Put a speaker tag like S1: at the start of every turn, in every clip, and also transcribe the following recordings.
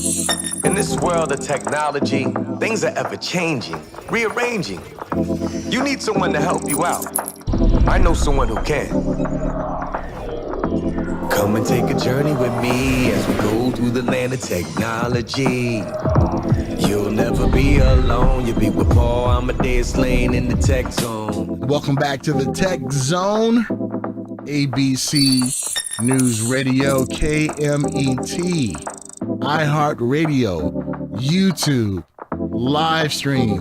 S1: In this world of technology, things are ever changing, rearranging. You need someone to help you out. I know someone who can. Come and take a journey with me as we go through the land of technology. You'll never be alone. You'll be with Paul Amadeus Lane in the Tech Zone.
S2: Welcome back to the Tech Zone. ABC News Radio, KMET, iHeartRadio, YouTube, live stream,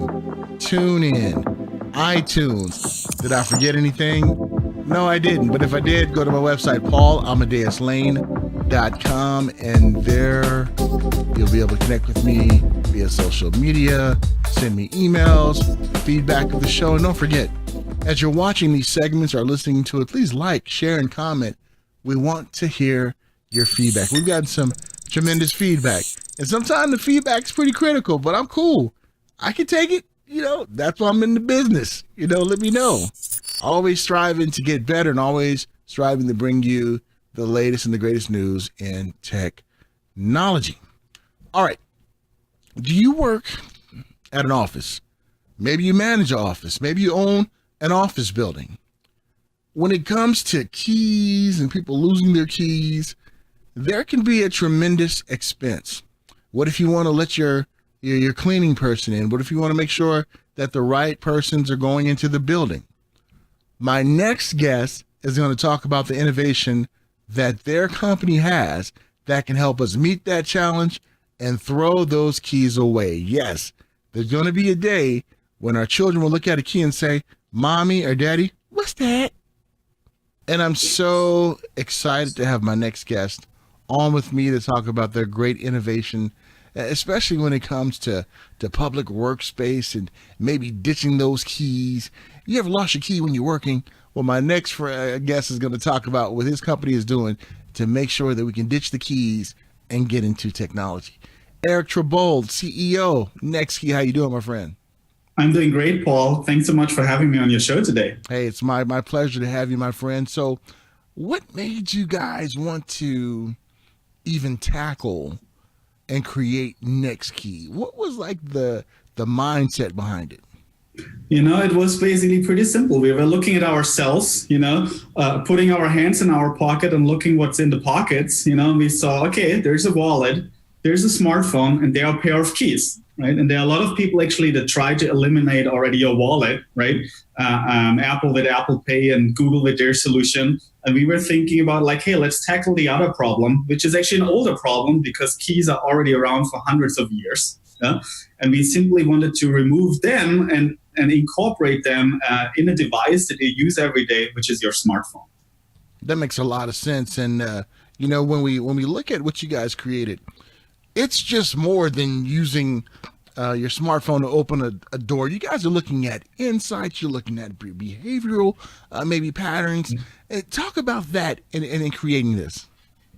S2: TuneIn, iTunes. Did I forget anything? No, I didn't. But if I did, go to my website, paulamadeouslane.com, and there you'll be able to connect with me via social media, send me emails, feedback of the show. And don't forget, as you're watching these segments or listening to it, please like, share, and comment. We want to hear your feedback. We've gotten some tremendous feedback. And sometimes the feedback's pretty critical, but I'm cool. I can take it. That's why I'm in the business. Let me know. Always striving to get better and always striving to bring you the latest and the greatest news in technology. All right. Do you work at an office? Maybe you manage an office. Maybe you own an office building. When it comes to keys and people losing their keys, there can be a tremendous expense. What if you want to let your cleaning person in? What if you want to make sure that the right persons are going into the building? My next guest is going to talk about the innovation that their company has that can help us meet that challenge and throw those keys away. Yes, there's going to be a day when our children will look at a key and say, "Mommy or Daddy, what's that?" And I'm so excited to have my next guest on with me to talk about their great innovation, especially when it comes to public workspace and maybe ditching those keys. You ever lost your key when you're working? Well, my next guest is going to talk about what his company is doing to make sure that we can ditch the keys and get into technology. Eric Trebold, CEO, NexKey. How you doing, my friend?
S3: I'm doing great, Paul. Thanks so much for having me on your show today.
S2: Hey, it's my pleasure to have you, my friend. So what made you guys want to even tackle and create NexKey? What was like the mindset behind it?
S3: It was basically pretty simple. We were looking at ourselves, putting our hands in our pocket and looking what's in the pockets. We saw, okay, there's a wallet, there's a smartphone, and there are a pair of keys. Right. And there are a lot of people actually that try to eliminate already your wallet, right? Apple with Apple Pay and Google with their solution. And we were thinking about hey, let's tackle the other problem, which is actually an older problem because keys are already around for hundreds of years. Yeah? And we simply wanted to remove them and incorporate them in a device that you use every day, which is your smartphone.
S2: That makes a lot of sense. And, when we look at what you guys created, it's just more than using your smartphone to open a door. You guys are looking at insights. You're looking at behavioral, maybe patterns. Talk about that in creating this.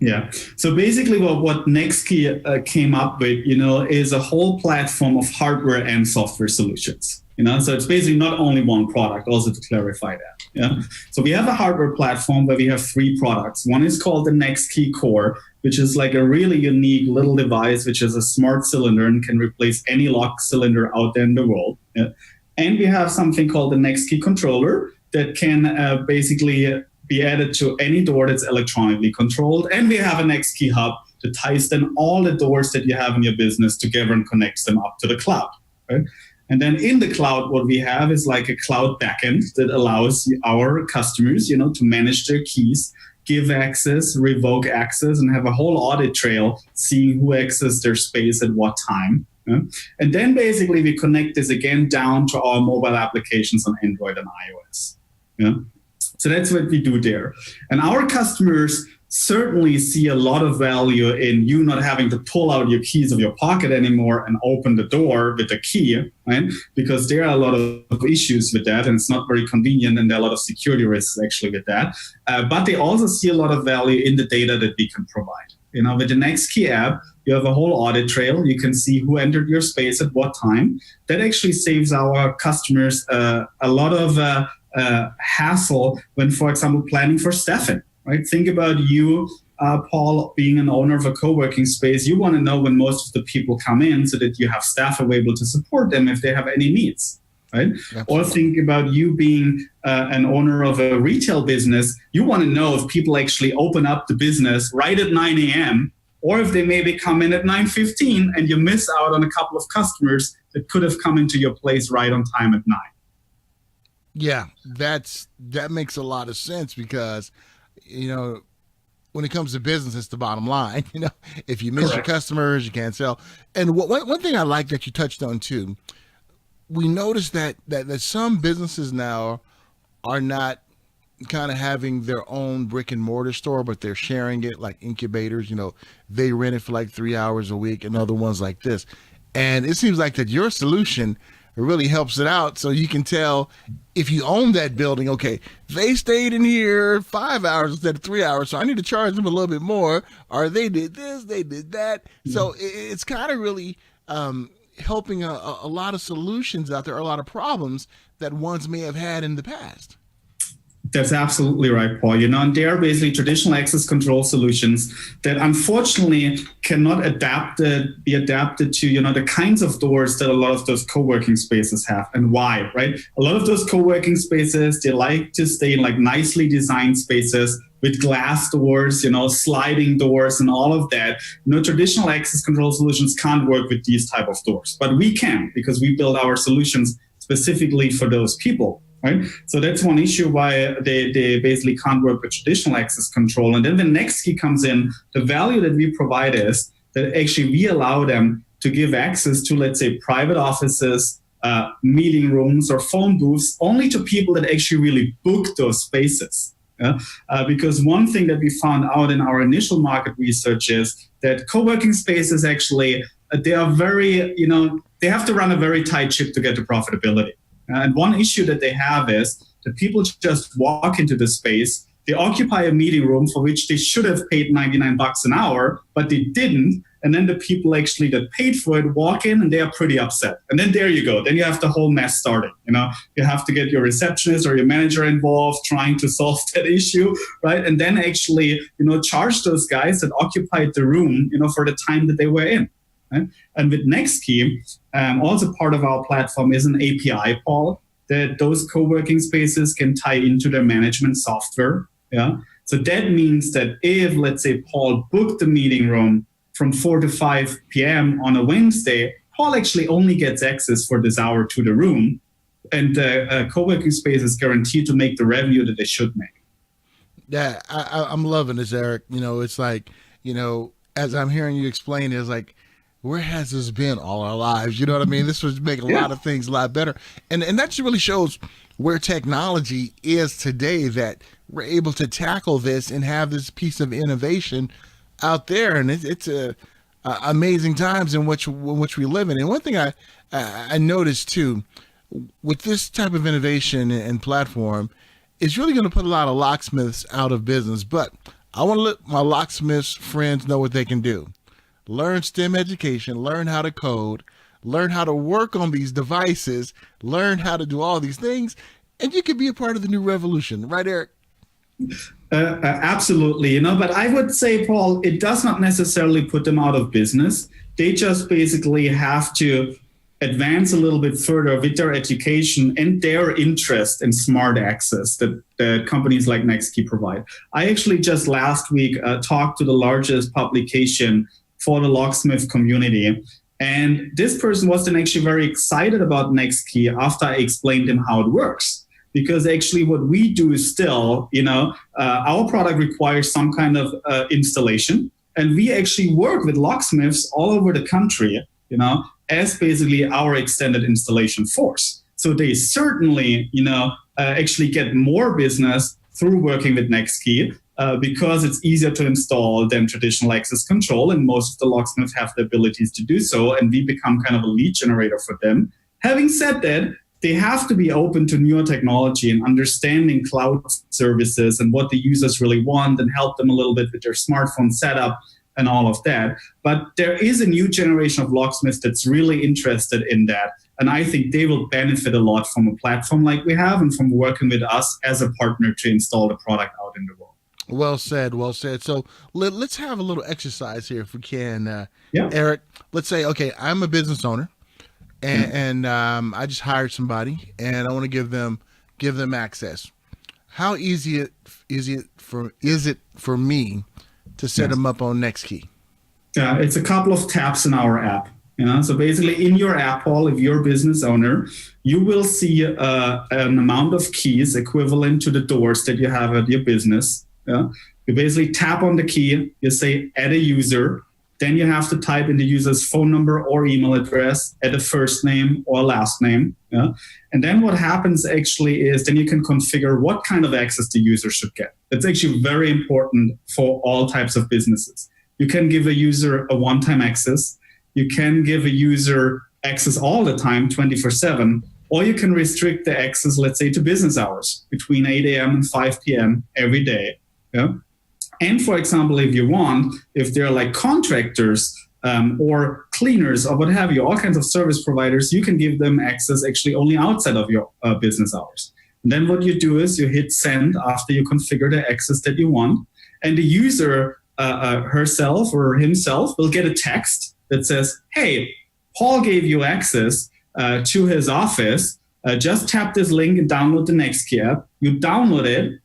S3: Yeah. So basically what NexKey came up with, is a whole platform of hardware and software solutions. So it's basically not only one product, also to clarify that. Yeah. So we have a hardware platform where we have 3 products. One is called the NexKey Core, which is like a really unique little device, which is a smart cylinder and can replace any lock cylinder out there in the world. Yeah. And we have something called the NexKey Controller that can basically be added to any door that's electronically controlled. And we have a NexKey Hub that ties then all the doors that you have in your business together and connects them up to the cloud. Right? And then in the cloud, what we have is like a cloud backend that allows our customers, to manage their keys, give access, revoke access, and have a whole audit trail seeing who accessed their space at what time. Yeah? And then basically we connect this again down to our mobile applications on Android and iOS. Yeah? So that's what we do there. And our customers certainly see a lot of value in you not having to pull out your keys of your pocket anymore and open the door with a key, right? Because there are a lot of issues with that, and it's not very convenient, and there are a lot of security risks actually with that. But they also see a lot of value in the data that we can provide. With the NexKey app, you have a whole audit trail. You can see who entered your space at what time. That actually saves our customers a lot of hassle when, for example, planning for staffing. Right? Think about you Paul, being an owner of a co-working space, you want to know when most of the people come in so that you have staff available to support them if they have any needs. Right? Absolutely. Or think about you being an owner of a retail business. You want to know if people actually open up the business right at 9 a.m. or if they maybe come in at 9:15 and you miss out on a couple of customers that could have come into your place right on time at 9.
S2: Yeah, that makes a lot of sense because, when it comes to business, it's the bottom line. If you miss Correct. Your customers, you can't sell. And one thing I like that you touched on too, we noticed that some businesses now are not kind of having their own brick and mortar store, but they're sharing it like incubators. They rent it for like 3 hours a week and other ones like this. And it seems like that your solution really helps it out. So you can tell if you own that building, okay, they stayed in here 5 hours instead of 3 hours, so I need to charge them a little bit more, or they did this, they did that. So it's kind of really helping a lot of solutions out there, a lot of problems that ones may have had in the past.
S3: That's absolutely right, Paul. And they are basically traditional access control solutions that unfortunately cannot be adapted to, the kinds of doors that a lot of those co-working spaces have. And why, right? A lot of those co-working spaces, they like to stay in like nicely designed spaces with glass doors, sliding doors and all of that. Traditional access control solutions can't work with these type of doors, but we can because we build our solutions specifically for those people. Right? So that's one issue why they basically can't work with traditional access control. And then when NexKey comes in, the value that we provide is that actually we allow them to give access to, let's say, private offices, meeting rooms, or phone booths only to people that actually really book those spaces. Because one thing that we found out in our initial market research is that co-working spaces actually, they are very, they have to run a very tight ship to get to profitability. And one issue that they have is that people just walk into the space, they occupy a meeting room for which they should have paid $99 an hour, but they didn't. And then the people actually that paid for it walk in and they are pretty upset. And then there you go. Then you have the whole mess starting. You have to get your receptionist or your manager involved trying to solve that issue, right? And then actually, charge those guys that occupied the room, for the time that they were in. Right? And with NexKey, also part of our platform is an API, Paul, that those co-working spaces can tie into their management software. Yeah. So that means that if, let's say, Paul booked the meeting room from 4 to 5 p.m. on a Wednesday, Paul actually only gets access for this hour to the room, and the co-working space is guaranteed to make the revenue that they should make.
S2: Yeah, I'm loving this, Eric. It's like, as I'm hearing you explain, it's like, where has this been all our lives? You know what I mean? This would make a lot of things a lot better. And that just really shows where technology is today, that we're able to tackle this and have this piece of innovation out there. And it's amazing times in which we live in. And one thing I noticed too, with this type of innovation and platform, it's really going to put a lot of locksmiths out of business. But I want to let my locksmiths friends know what they can do. Learn STEM education, learn how to code, learn how to work on these devices, learn how to do all these things, and you can be a part of the new revolution. Right, Eric?
S3: Absolutely. But I would say, Paul, it does not necessarily put them out of business. They just basically have to advance a little bit further with their education and their interest in smart access that the companies like NexKey provide. I actually just last week talked to the largest publication for the locksmith community. And this person was then actually very excited about NexKey after I explained him how it works. Because actually what we do is still, our product requires some kind of installation. And we actually work with locksmiths all over the country, as basically our extended installation force. So they certainly, actually get more business through working with NexKey. Because it's easier to install than traditional access control, and most of the locksmiths have the abilities to do so, and we become kind of a lead generator for them. Having said that, they have to be open to newer technology and understanding cloud services and what the users really want, and help them a little bit with their smartphone setup and all of that. But there is a new generation of locksmiths that's really interested in that, and I think they will benefit a lot from a platform like we have and from working with us as a partner to install the product out in the world.
S2: Well said. Well said. So let's have a little exercise here if we can,
S3: Yeah.
S2: Eric. Let's say, okay, I'm a business owner, and I just hired somebody, and I want to give them access. How easy is it for me to set them up on NexKey?
S3: It's a couple of taps in our app. So basically, in your app, Paul, if you're a business owner, you will see an amount of keys equivalent to the doors that you have at your business. Yeah? You basically tap on the key, you say add a user, then you have to type in the user's phone number or email address, add a first name or last name. Yeah? And then what happens actually is then you can configure what kind of access the user should get. That's actually very important for all types of businesses. You can give a user a one-time access. You can give a user access all the time, 24/7, or you can restrict the access, let's say, to business hours between 8 a.m. and 5 p.m. every day. Yeah? And for example, if you want, if they're like contractors or cleaners or what have you, all kinds of service providers, you can give them access actually only outside of your business hours. And then what you do is you hit send after you configure the access that you want, and the user herself or himself will get a text that says, hey, Paul gave you access to his office. Just tap this link and download the NexKey app. You download it,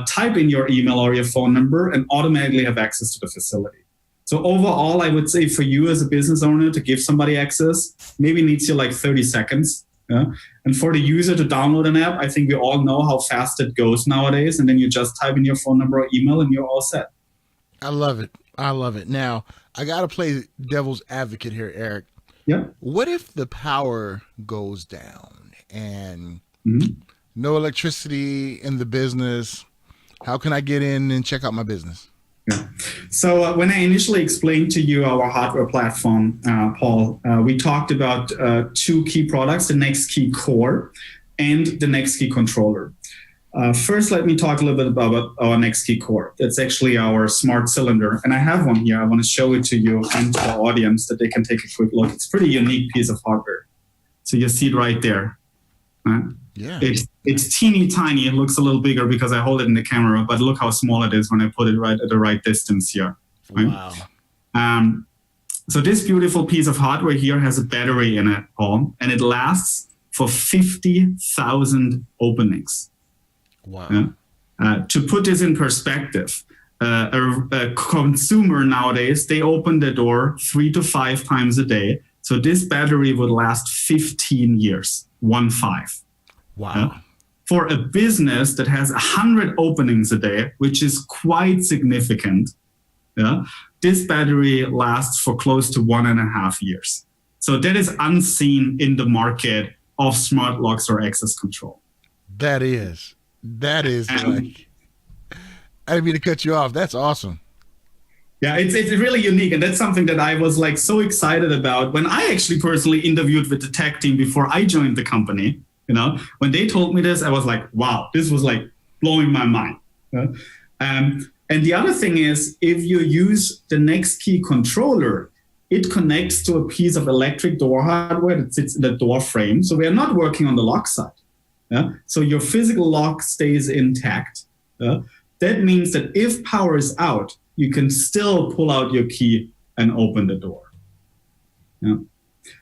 S3: type in your email or your phone number, and automatically have access to the facility. So overall, I would say for you as a business owner to give somebody access, maybe needs you like 30 seconds. Yeah? And for the user to download an app, I think we all know how fast it goes nowadays. And then you just type in your phone number or email and you're all set.
S2: I love it. I love it. Now, I got to play devil's advocate here, Eric.
S3: Yeah.
S2: What if the power goes down and no electricity in the business? How can I get in and check out my business?
S3: Yeah. So when I initially explained to you our hardware platform, Paul, we talked about two key products, the NexKey Core and the NexKey Controller. First, let me talk a little bit about our NexKey Core. That's actually our smart cylinder. And I have one here. I want to show it to you and to the audience that they can take a quick look. It's a pretty unique piece of hardware. So you see it right there. Right?
S2: Yeah.
S3: It's teeny tiny. It looks a little bigger because I hold it in the camera, but look how small it is when I put it right at the right distance here. Right?
S2: Wow.
S3: So this beautiful piece of hardware here has a battery in it, Paul, and it lasts for 50,000 openings.
S2: Wow.
S3: To put this in perspective, a consumer nowadays, they open the door 3 to 5 times a day. So this battery would last 15 years, 15.
S2: Wow.
S3: For a business that has 100 openings a day, which is quite significant, this battery lasts for close to 1.5 years. So that is unseen in the market of smart locks or access control.
S2: That is like, I didn't mean to cut you off. That's awesome.
S3: Yeah, it's really unique. And that's something that I was like so excited about when I actually personally interviewed with the tech team before I joined the company. When they told me this, I was like, wow, this was like blowing my mind. And the other thing is, if you use the NexKey controller, it connects to a piece of electric door hardware that sits in the door frame. So we are not working on the lock side. So your physical lock stays intact. That means that if power is out, you can still pull out your key and open the door.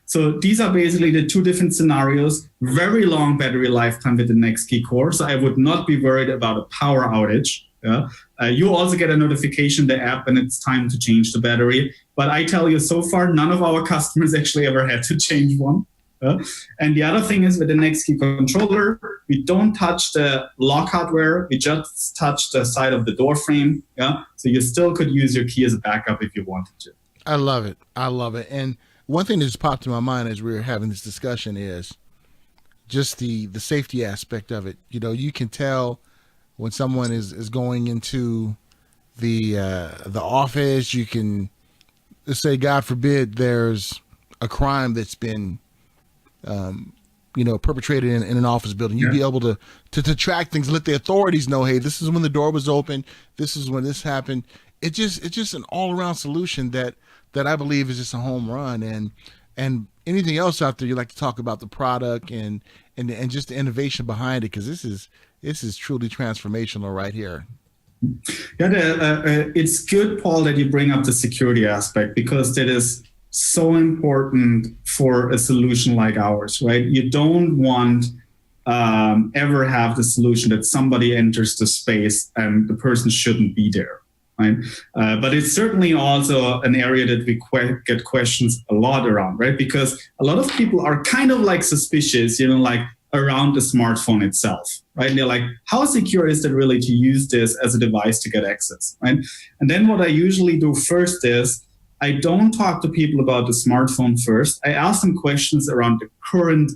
S3: So these are basically the two different scenarios. Very long battery lifetime with the NexKey Core. So I would not be worried about a power outage. You also get a notification in the app when it's time to change the battery. But I tell you, so far, none of our customers actually ever had to change one. And the other thing is with the NexKey controller, we don't touch the lock hardware. We just touch the side of the door frame. So you still could use your key as a backup if you wanted to.
S2: I love it. I love it. And one thing that just popped in my mind as we were having this discussion is just the safety aspect of it. You can tell when someone is going into the office. You can, let's say, God forbid, there's a crime that's been perpetrated in an office building. You'd be able to track things, let the authorities know, hey, this is when the door was open, this is when this happened. It's just an all-around solution that I believe is just a home run. And anything else out there, you like to talk about the product and just the innovation behind it, because this is truly transformational right here.
S3: Yeah, it's good, Paul, that you bring up the security aspect, because that is so important for a solution like ours, right? You don't want ever have the solution that somebody enters the space and the person shouldn't be there, right? But it's certainly also an area that we get questions a lot around, right? Because a lot of people are kind of like suspicious, like around the smartphone itself, right? And they're like, how secure is it really to use this as a device to get access, right? And then what I usually do first is I don't talk to people about the smartphone first. I ask them questions around the current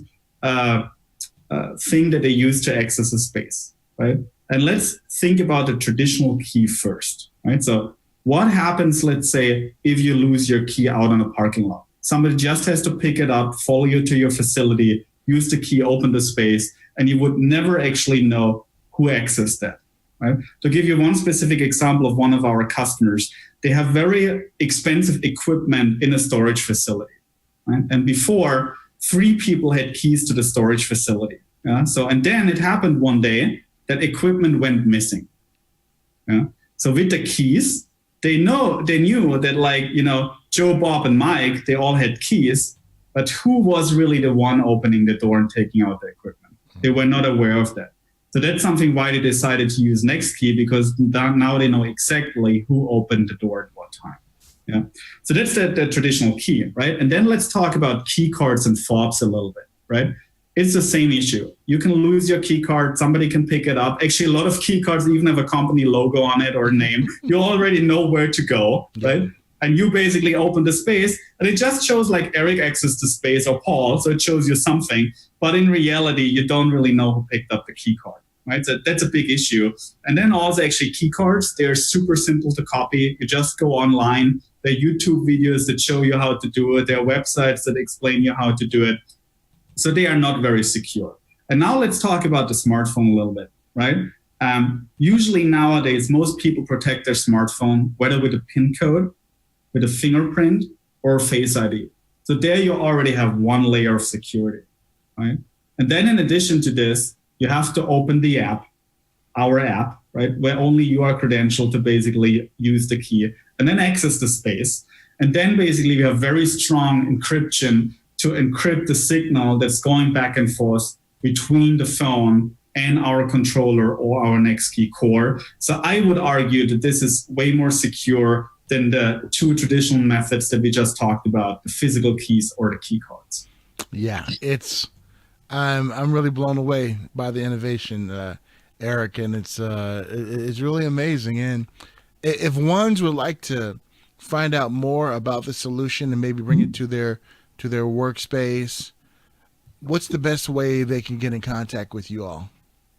S3: thing that they use to access a space, right? And let's think about the traditional key first, right? So what happens, let's say, if you lose your key out on a parking lot? Somebody just has to pick it up, follow you to your facility, use the key, open the space, and you would never actually know who accessed that, right? To give you one specific example of one of our customers, they have very expensive equipment in a storage facility, right? And before, 3 people had keys to the storage facility. Yeah? And then it happened one day that equipment went missing. Yeah? So with the keys, they knew that Joe, Bob, and Mike, they all had keys, but who was really the one opening the door and taking out the equipment? They were not aware of that. So that's something why they decided to use NexKey, because now they know exactly who opened the door at what time. Yeah. So that's the traditional key, right? And then let's talk about key cards and fobs a little bit, right? It's the same issue. You can lose your key card. Somebody can pick it up. Actually, a lot of key cards even have a company logo on it or a name. You already know where to go, right? And you basically open the space, and it just shows like Eric accessed the space or Paul, so it shows you something. But in reality, you don't really know who picked up the key card, right? So that's a big issue. And then also actually key cards, they're super simple to copy. You just go online. There are YouTube videos that show you how to do it. There are websites that explain you how to do it. So they are not very secure. And now let's talk about the smartphone a little bit, right? Usually nowadays, most people protect their smartphone, whether with a PIN code, with a fingerprint, or Face ID. So there you already have one layer of security, right? And then in addition to this, you have to open the app, our app, right? Where only you are credentialed to basically use the key, and then access the space. And then basically you have very strong encryption to encrypt the signal that's going back and forth between the phone and our controller or our NexKey core. So I would argue that this is way more secure than the 2 traditional methods that we just talked about, the physical keys or the key cards.
S2: Yeah, I'm really blown away by the innovation, Eric, and it's really amazing. And if ones would like to find out more about the solution and maybe bring it to their workspace, what's the best way they can get in contact with you all?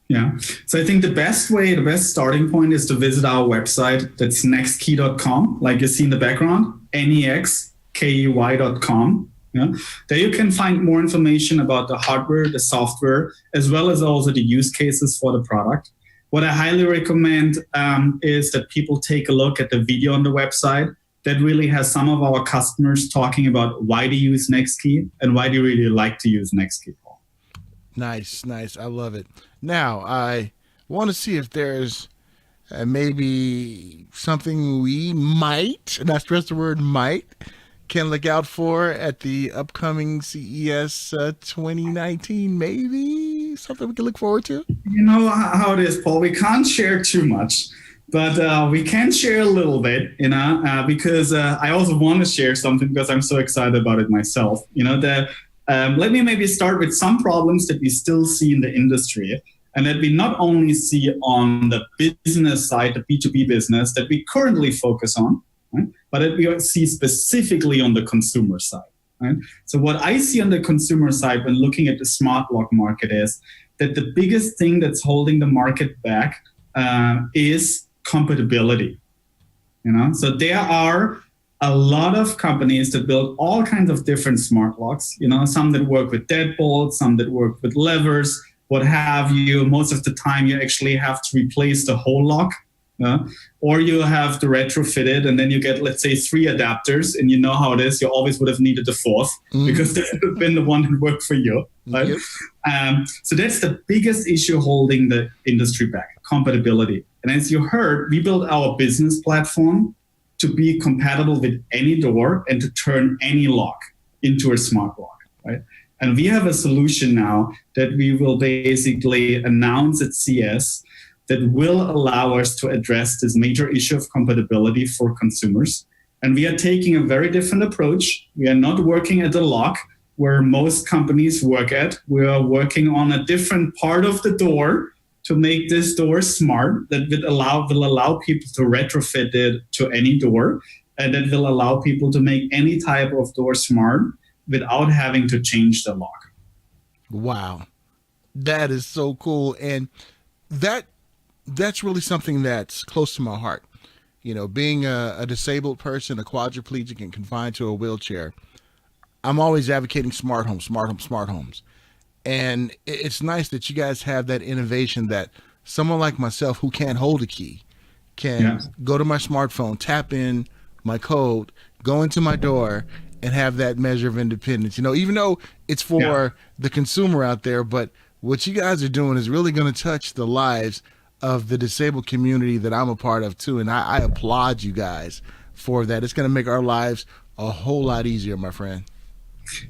S3: Yeah. So I think the best starting point is to visit our website. That's nexkey.com, like you see in the background, nexkey.com. Yeah. There you can find more information about the hardware, the software, as well as also the use cases for the product. What I highly recommend is that people take a look at the video on the website that really has some of our customers talking about why they use NexKey and why they really like to use NexKey.
S2: Nice. I love it. Now, I want to see if there's maybe something we might, and I stress the word might, can look out for at the upcoming CES 2019, maybe? Something we can look forward to?
S3: You know how it is, Paul. We can't share too much, but we can share a little bit, because I also want to share something because I'm so excited about it myself. Let me maybe start with some problems that we still see in the industry, and that we not only see on the business side, the B2B business that we currently focus on, right? But that we see specifically on the consumer side. Right? So what I see on the consumer side when looking at the smart lock market is that the biggest thing that's holding the market back is compatibility. So there are a lot of companies that build all kinds of different smart locks, some that work with deadbolts, some that work with levers, what have you. Most of the time you actually have to replace the whole lock, or you have to retrofit it, and then you get, let's say, 3 adapters, and you know how it is. You always would have needed the 4th because that would have been the one that worked for you. Right? Yep. So that's the biggest issue holding the industry back, compatibility. And as you heard, we built our business platform to be compatible with any door and to turn any lock into a smart lock, right? And we have a solution now that we will basically announce at CS that will allow us to address this major issue of compatibility for consumers. And we are taking a very different approach. We are not working at the lock where most companies work at. We are working on a different part of the door to make this door smart, that will allow people to retrofit it to any door, and that will allow people to make any type of door smart without having to change the lock.
S2: Wow. That is so cool. And that's really something that's close to my heart. You know, being a disabled person, a quadriplegic and confined to a wheelchair, I'm always advocating smart homes, smart homes, smart homes. And it's nice that you guys have that innovation that someone like myself who can't hold a key can go to my smartphone, tap in my code, go into my door, and have that measure of independence. You know, even though it's for the consumer out there, but what you guys are doing is really going to touch the lives of the disabled community that I'm a part of too. And I applaud you guys for that. It's going to make our lives a whole lot easier, my friend.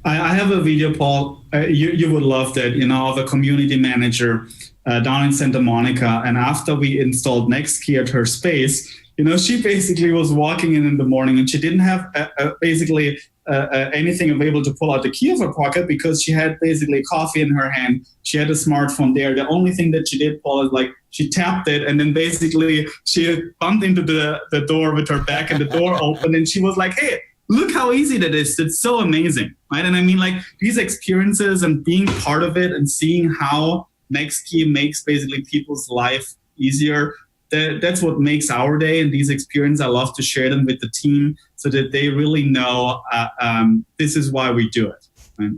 S3: I have a video, Paul. You would love that, you know, of a community manager down in Santa Monica. And after we installed NexKey at her space, you know, she basically was walking in the morning and she didn't have basically anything available to pull out the key of her pocket because she had basically coffee in her hand. She had a smartphone there. The only thing that she did, Paul, is like she tapped it and then basically she bumped into the door with her back and the door opened and she was like, hey, look how easy that is. It's so amazing, right? And I mean, like these experiences and being part of it and seeing how NexKey makes basically people's life easier, that's what makes our day. And these experiences, I love to share them with the team so that they really know this is why we do it. Right?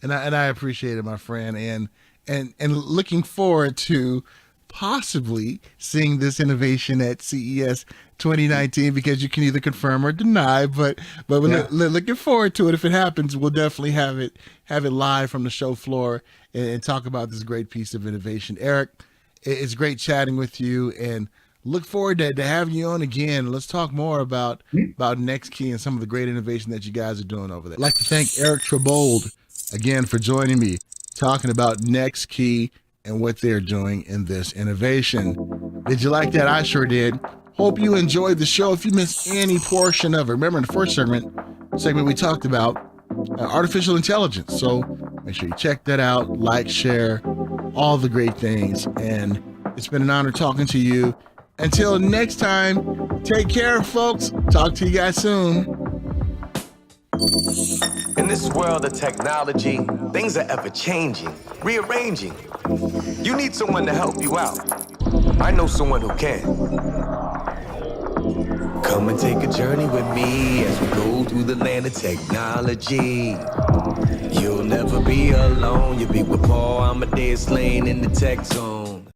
S2: And I appreciate it, my friend. And looking forward to possibly seeing this innovation at CES 2019, because you can either confirm or deny, but we're looking forward to it. If it happens, we'll definitely have it live from the show floor and talk about this great piece of innovation. Eric, it's great chatting with you and look forward to having you on again. Let's talk more about NexKey and some of the great innovation that you guys are doing over there. I'd like to thank Eric Trebold again for joining me, talking about NexKey and what they're doing in this innovation. Did you like that? I sure did. Hope you enjoyed the show. If you missed any portion of it, remember in the first segment we talked about artificial intelligence. So make sure you check that out, like, share, all the great things. And it's been an honor talking to you. Until next time, take care, folks. Talk to you guys soon.
S1: In this world of technology, things are ever changing, rearranging. You need someone to help you out. I know someone who can. Come and take a journey with me as we go through the land of technology. You'll never be alone. You'll be with Paul Amadeus Lane in the tech zone.